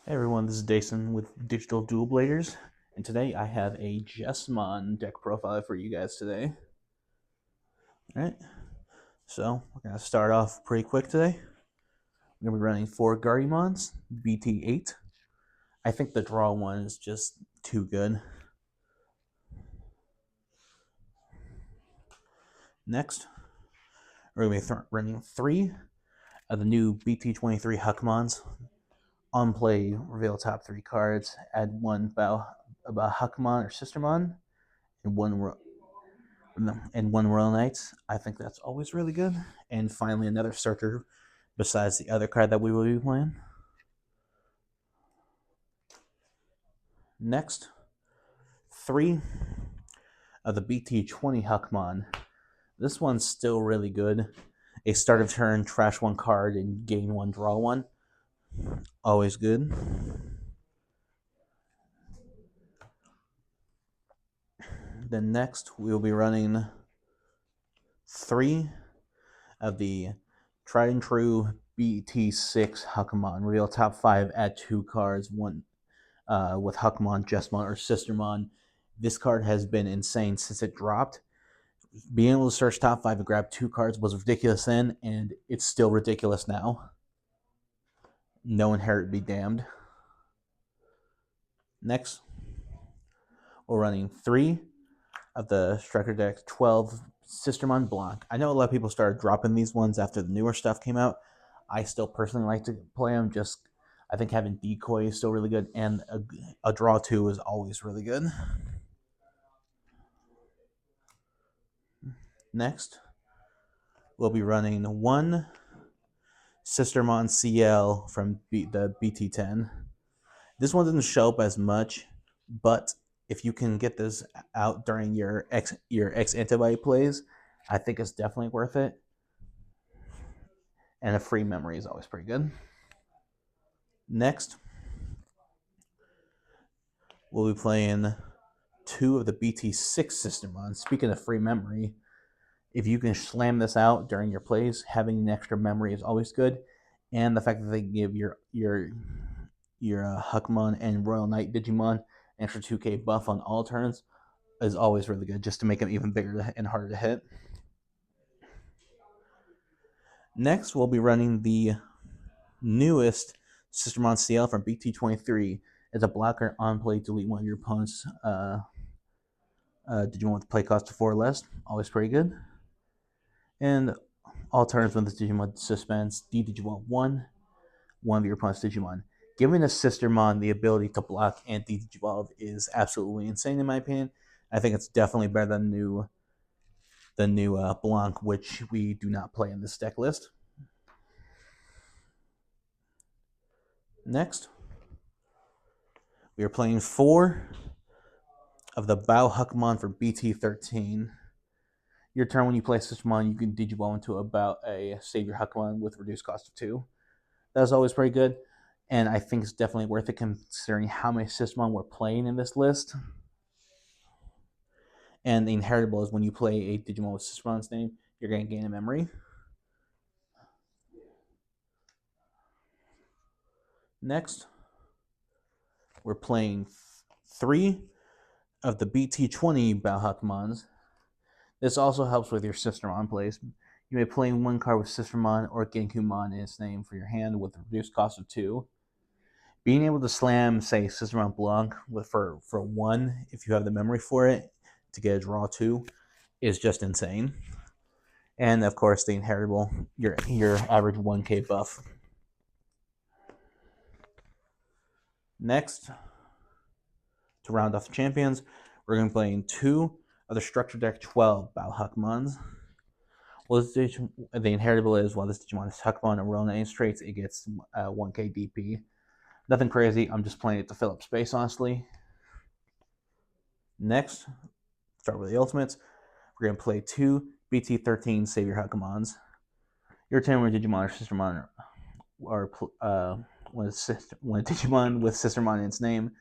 Hey everyone, this is Jason with Digital Dual Bladers, and today I have a Jesmon deck profile for you guys today. Alright, so we're going to start off pretty quick today. We're going to be running 4 Guardiamons, BT8. I think the draw one is just too good. Next, we're going to be running 3 of the new BT23 Huckmons. On play, reveal top 3 cards, add 1 about Huckmon or Sistermon, and 1 Royal Knights. I think that's always really good. And finally, another starter besides the other card that we will be playing. Next, 3 of the BT20 Huckmon. This one's still really good. A start of turn, trash 1 card, and gain 1, draw 1. Always good. Then next, we will be running 3 of the tried and true BT6 Huckmon. Reveal top 5, add 2 cards, 1 with Huckmon, Jesmon, or Sistermon. This card has been insane since it dropped. Being able to search top 5 and grab 2 cards was ridiculous then, and it's still ridiculous now. No inherit be damned. Next, we're running 3 of the Striker deck 12 Sistermon Blanc. I know a lot of people started dropping these ones after the newer stuff came out. I still personally like to play them. Just I think having decoy is still really good, and a draw 2 is always really good. Next, we'll be running 1 Sistermon CL from the BT10. This one doesn't show up as much, but if you can get this out during your X antibody plays, I think it's definitely worth it. And a free memory is always pretty good. Next, we'll be playing 2 of the BT6 Sistermon. Speaking of free memory, if you can slam this out during your plays, having an extra memory is always good. And the fact that they give your Huckmon and Royal Knight Digimon an extra 2k buff on all turns is always really good, just to make them even bigger and harder to hit. Next, we'll be running the newest Sistermon CL from BT23. It's a blocker on play, delete 1 of your opponent's Digimon with play cost of 4 or less. Always pretty good. And all turns when this Digimon suspends, de-Digivolve 1 of your opponent's Digimon. Giving a Sistermon the ability to block and de-Digivolve is absolutely insane in my opinion. I think it's definitely better than the new Blanc, which we do not play in this deck list. Next, we are playing 4 of the Bao Huckmon for BT13. Your turn when you play Sistermon, you can Digivolve into about a Savior Huckmon with reduced cost of 2. That's always pretty good, and I think it's definitely worth it considering how many Sistermon we're playing in this list. And the inheritable is when you play a Digimon with Sistermon's name, you're going to gain a memory. Next, we're playing 3 of the BT20 Balhakmons. This also helps with your Sistermon plays. You may play 1 card with Sistermon or Genkumon in its name for your hand with a reduced cost of 2. Being able to slam, say, Sistermon Blanc for 1, if you have the memory for it, to get a draw 2, is just insane. And of course, the inheritable, your average 1k buff. Next, to round off the champions, we're going to be playing 2 of the structure deck 12 Bao Huckmons. Well, the inheritable is while this Digimon is Huckmon and Royal Knight traits, it gets 1k DP. Nothing crazy. I'm just playing it to fill up space, honestly. Next, start with the ultimates. We're going to play 2 BT13 Savior Huckmons. Your turn when Digimon or Sistermon or when a Digimon with Sistermon in its name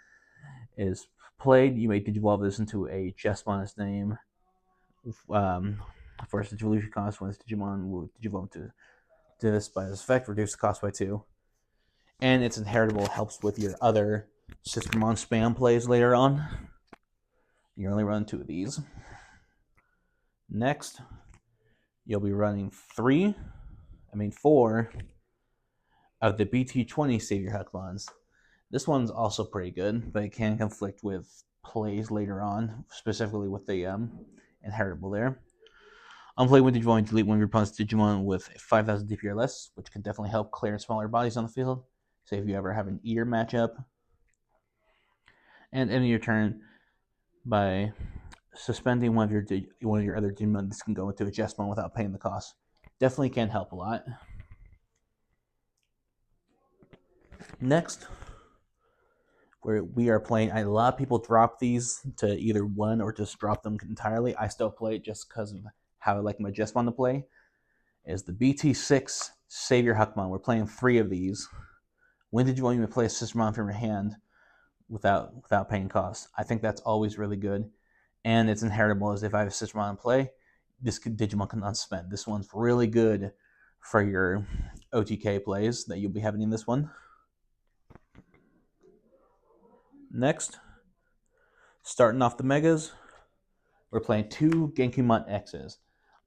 is played, you may Digivolve this into a Jesmon in its name. For its Digivolution cost, when this Digimon will Digivolve to this by this effect, reduce the cost by 2. And its inheritable helps with your other Sistermon spam plays later on. You only run 2 of these. Next, you'll be running 4 of the BT20 Savior Huckmons. This one's also pretty good, but it can conflict with plays later on, specifically with the inheritable there. On play with Digimon, delete one of your opponent's Digimon with 5,000 DP or less, which can definitely help clear smaller bodies on the field. Say if you ever have an ear matchup. And end your turn by suspending one of your other Digimon. This can go into a Jesmon without paying the cost. Definitely can help a lot. Next, we are playing. A lot of people drop these to either one or just drop them entirely. I still play it just because of how I like my Jesmon to play. Is the BT6 Savior Huckmon. We're playing 3 of these. When did you want me to play a Sistermon from your hand without paying costs? I think that's always really good. And it's inheritable, as if I have a Sistermon in play, this Digimon can unspend. This one's really good for your OTK plays that you'll be having in this one. Next, starting off the Megas, we're playing 2 Genkumon X's.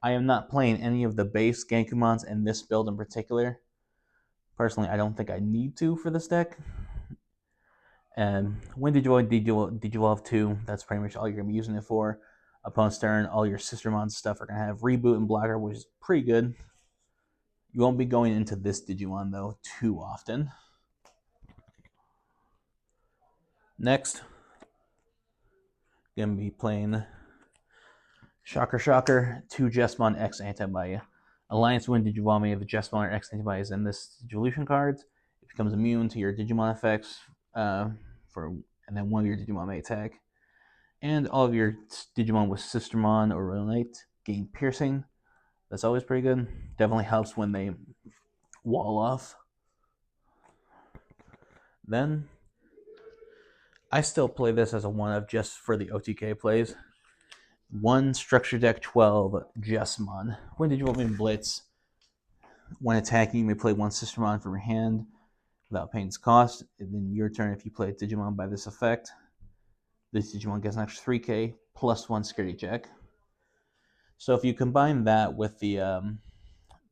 I am not playing any of the base Genkumons in this build in particular. Personally, I don't think I need to for this deck. And when Digivolve 2, that's pretty much all you're going to be using it for. Opponent's turn, all your Sistermon stuff are going to have Reboot and Blocker, which is pretty good. You won't be going into this Digimon, though, too often. Next, going to be playing Shocker Shocker, 2 Jesmon X Antibody. Alliance Win Digivami of the Jesmon or X Antibodies in this Digivolution cards. It becomes immune to your Digimon effects, and then one of your Digimon may attack. And all of your Digimon with Sistermon or Relate gain Piercing. That's always pretty good. Definitely helps when they wall off. Then, I still play this as a 1-of just for the OTK plays. 1 Structure Deck 12 Jesmon. When did you want me to blitz? When attacking, you may play 1 Sistermon from your hand without paying its cost. And then your turn, if you play a Digimon by this effect, this Digimon gets an extra 3k plus 1 security check. So if you combine that with the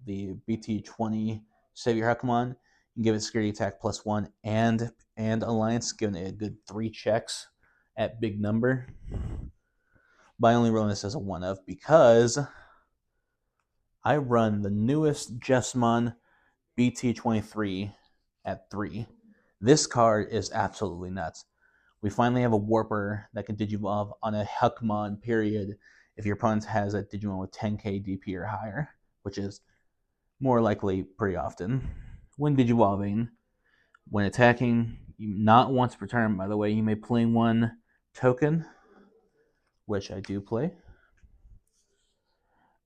BT20 Savior Huckmon, you can give it security attack plus 1 and Alliance, giving it a good 3 checks at big number. But I only run this as a 1-of because I run the newest Jesmon BT23 at 3. This card is absolutely nuts. We finally have a Warper that can Digivolve on a Huckmon period if your opponent has a Digimon with 10k DP or higher, which is more likely pretty often. When Digivolving, when attacking, not once per turn, by the way, you may play 1 token, which I do play,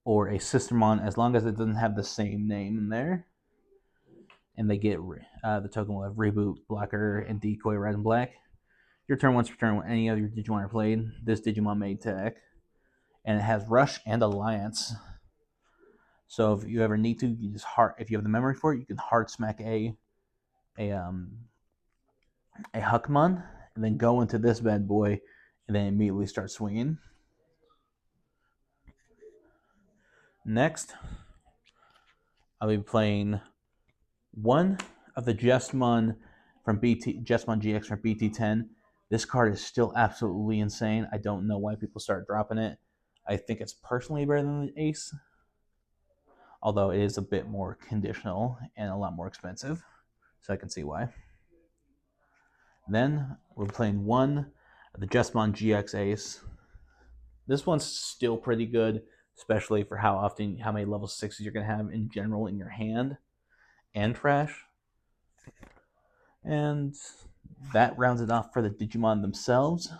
or a Sistermon, as long as it doesn't have the same name in there. And they get the token will have Reboot, Blocker, and Decoy red and black. Your turn once per turn when any other Digimon are played, this Digimon may attack. And it has Rush and Alliance. So if you ever need to, you just if you have the memory for it, you can hard smack a Huckmon, and then go into this bad boy, and then immediately start swinging. Next, I'll be playing 1 of the Jesmon Jesmon GX from BT10. This card is still absolutely insane. I don't know why people start dropping it. I think it's personally better than the Ace, although it is a bit more conditional and a lot more expensive, so I can see why. Then we're playing 1 of the Jesmon GX Ace. This one's still pretty good, especially for how many level 6s you're going to have in general in your hand and trash. And that rounds it off for the Digimon themselves.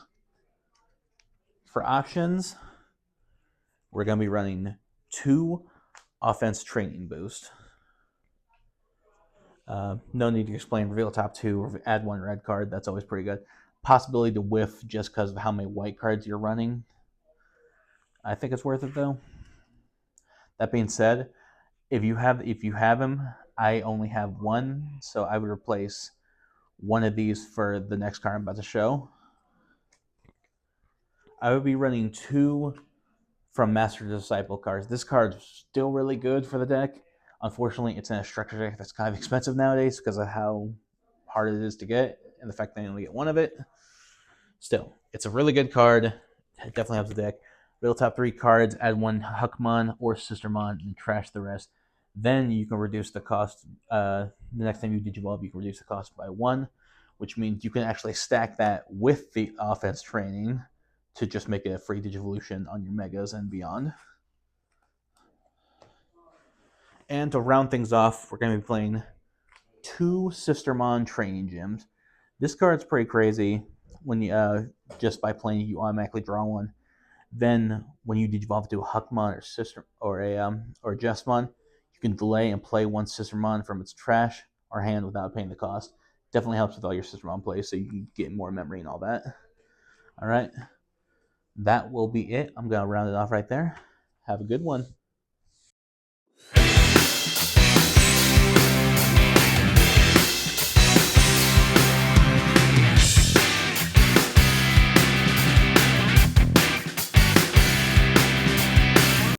For options, we're going to be running 2 offense training boost. No need to explain. Reveal top 2, or add 1 red card. That's always pretty good. Possibility to whiff just because of how many white cards you're running. I think it's worth it though. That being said, if you have him, I only have one, so I would replace one of these for the next card I'm about to show. I would be running 2 from Master Disciple cards. This card's still really good for the deck. Unfortunately, it's in a structure deck that's kind of expensive nowadays because of how hard it is to get and the fact that I only get one of it. Still, it's a really good card. It definitely helps the deck. Real top 3 cards, add 1 Huckmon or Sistermon, and trash the rest. Then you can reduce the cost. The next time you Digivolve, you can reduce the cost by 1, which means you can actually stack that with the offense training to just make it a free Digivolution on your Megas and beyond. And to round things off, we're going to be playing 2 Sistermon training gyms. This card's pretty crazy. When you just by playing, you automatically draw 1. Then when you Digivolve to a Huckmon or Sister or a Jesmon, you can delay and play 1 Sistermon from its trash or hand without paying the cost. Definitely helps with all your Sistermon plays, so you can get more memory and all that. All right, that will be it. I'm gonna round it off right there. Have a good one.